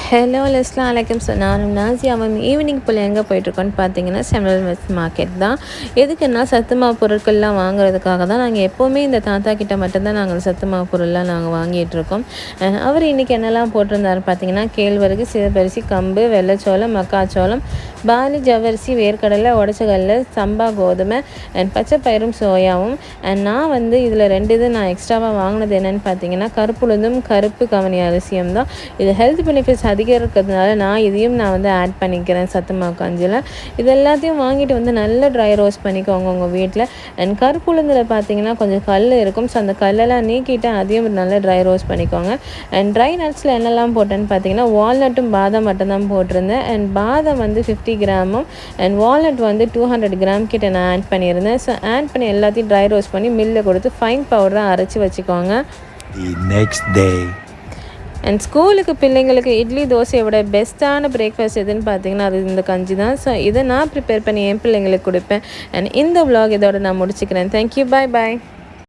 Hello அஸ்ஸலாமு அலைக்கும். So நானும் நாசியாவும் ஈவினிங் போல் எங்கே போயிட்டுருக்கோன்னு பார்த்தீங்கன்னா சென்ட்ரல் வெஸ்ட் மார்க்கெட் தான். எதுக்குன்னா சத்து மாவு பொருட்கள்லாம் வாங்குறதுக்காக தான். நாங்கள் எப்போவுமே இந்த தாத்தா கிட்ட மட்டும்தான் நாங்கள் சத்து மாவு பொருள்லாம் நாங்கள் வாங்கிட்டுருக்கோம். அவர் இன்றைக்கி என்னெல்லாம் போட்டிருந்தாரு பார்த்தீங்கன்னா கேழ்வரகு, சிவப்பரிசி, கம்பு, வெள்ளைச்சோளம், மக்காச்சோளம், பாலி, ஜவ்வரிசி, வேர்க்கடலை, உடச்சக்கடலை, சம்பா கோதுமை அண்ட் பச்சைப்பயிரும் சோயாவும். அண்ட் நான் வந்து இதில் 2 இது நான் எக்ஸ்ட்ராவாக வாங்கினது என்னென்னு பார்த்தீங்கன்னா கருப்புளுந்தும் கருப்பு கவனி அரிசியும் தான். இது ஹெல்த் பெனிஃபிட்ஸ் அதிகம் இருக்கிறதுனால நான் வந்து ஆட் பண்ணிக்கிறேன் சத்து மாவு கஞ்சியில். இது எல்லாத்தையும் வாங்கிட்டு வந்து நல்லா ட்ரை ரோஸ்ட் பண்ணிக்கோங்க உங்கள் வீட்டில். அண்ட் கருப்புளுந்தில் பார்த்தீங்கன்னா கொஞ்சம் கல் இருக்கும். ஸோ அந்த கல்லெல்லாம் நீக்கிட்டு அதையும் நல்லா ட்ரை ரோஸ்ட் பண்ணிக்கோங்க. அண்ட் ட்ரை நட்ஸில் என்னெல்லாம் போட்டேன்னு பார்த்தீங்கன்னா வால்நட்டும் பாதாம் மட்டும்தான் போட்டிருந்தேன். அண்ட் பாதாம் வந்து 50 கிராமும் அண்ட் வால்நட் வந்து 200 கிராம் கிட்ட நான் ஆட் பண்ணியிருந்தேன். ஸோ ஆட் பண்ணி எல்லாத்தையும் ட்ரை ரோஸ்ட் பண்ணி மில்லில் கொடுத்து ஃபைன் பவுடராக அரைச்சி வச்சுக்கோங்க. அண்ட் ஸ்கூலுக்கு பிள்ளைங்களுக்கு இட்லி தோசையோட பெஸ்ட்டான பிரேக்ஃபாஸ்ட் எதுன்னு பார்த்தீங்கன்னா அது இந்த கஞ்சி தான். ஸோ இதை நான் ப்ரிப்பேர் பண்ணி என் பிள்ளைங்களுக்கு கொடுப்பேன். அண்ட் இந்த vlog இதோட நான் முடிச்சுக்கிறேன். தேங்க்யூ, பாய்.